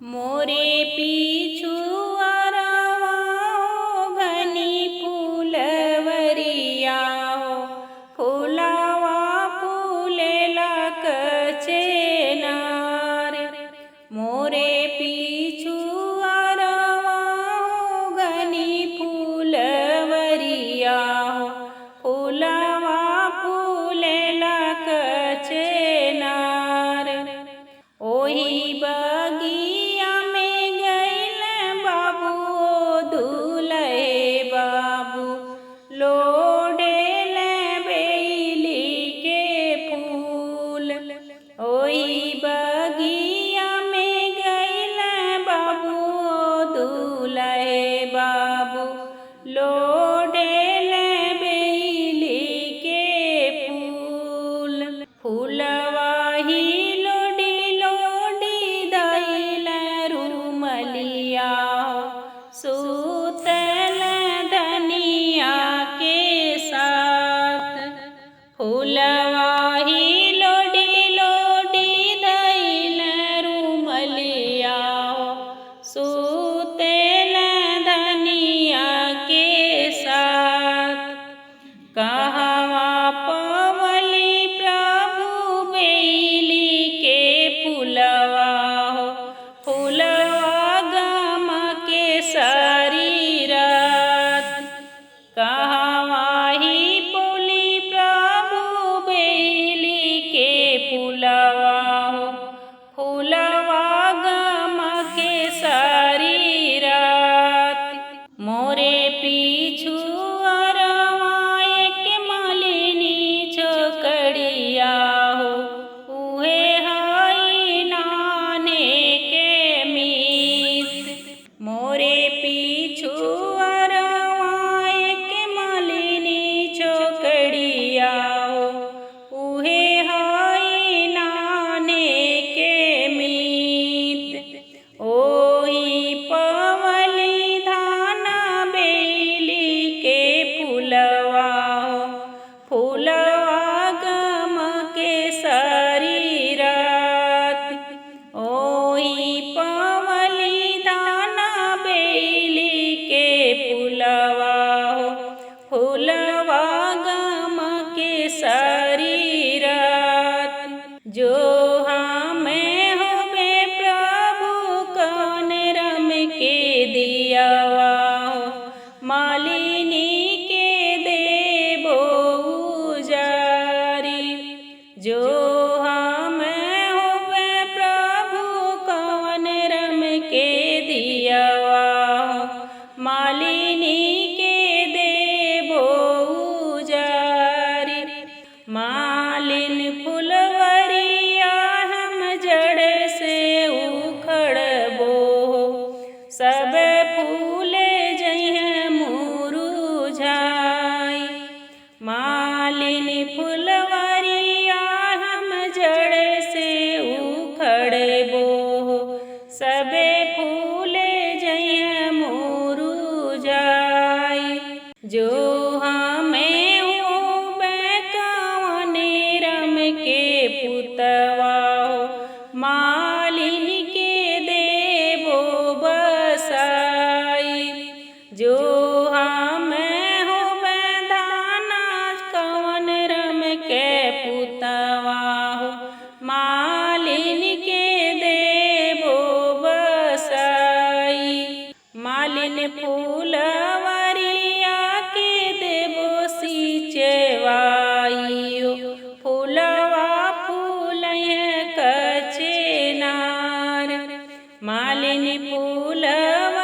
मोरे पीछू अरवाओ घनी फूलवरिया हो फुलावा फूलेला कचेनार। मोरे पीछू अरवाओ घनी फूलवरिया हो फुलावा फूलेला कचेनार। ओही बगिया में गइल बाबू दूल्हे बाबू लोडेल बेली के फूल। ओही बगिया में गइल बाबू दूल्हे बाबू लोडेल बेली के फूल। फूलवा ही लोडी लोडी दैल रूमलिया सूतल धनिया के साथ। फूलवा ही लोडी लोडी दैल रूमलिया सूतल धनिया के साथ। कहवा पवली प्रभु बेली के फूलवा हो फूलवा गम के सारी रात। कहवा ही बोली प्रभु बेली के फूलवा हो फूलवा गम के सारी रात। मोरे पीछू अरवाए के मालिनी छोकड़िया हो उहे हई नाने के मीत। मोरे पीछू अरवाए के मालिनी छोकड़िया हो उहे हई नाने के मीत। ओही पवली धाना बेली के फूलवा हो फूलवा गम के सारी रात। ओही पवली धाना बेली के फूलवा हो फूलवा गम के सारी रात। जो हमें होवे प्रभु कौन रम के दियावा हो मालिनी के देबो उजारी। जो हमें होवे प्रभु कौन रम के दियावा हो मालिनी के देबो उजारी। मालिन फुलवरिया हम जड़ से उखड़बो सब फूल जइहे मुरुझाई। मालिन फुलवरिया हम जड़ से उखड़बो सब फूल जइहे मुरुझाई। जो हमें होवे कौन रम के पुतवा हो मालिन के देबो बसाई। जो हमें होवे धाना कौन रम के पुतवा हो मालिन के देबो बसाई। मालिन फूलवरिया के देबो सिंचवाई फूलवा फूलहे कचेनार। मालिन फूलवा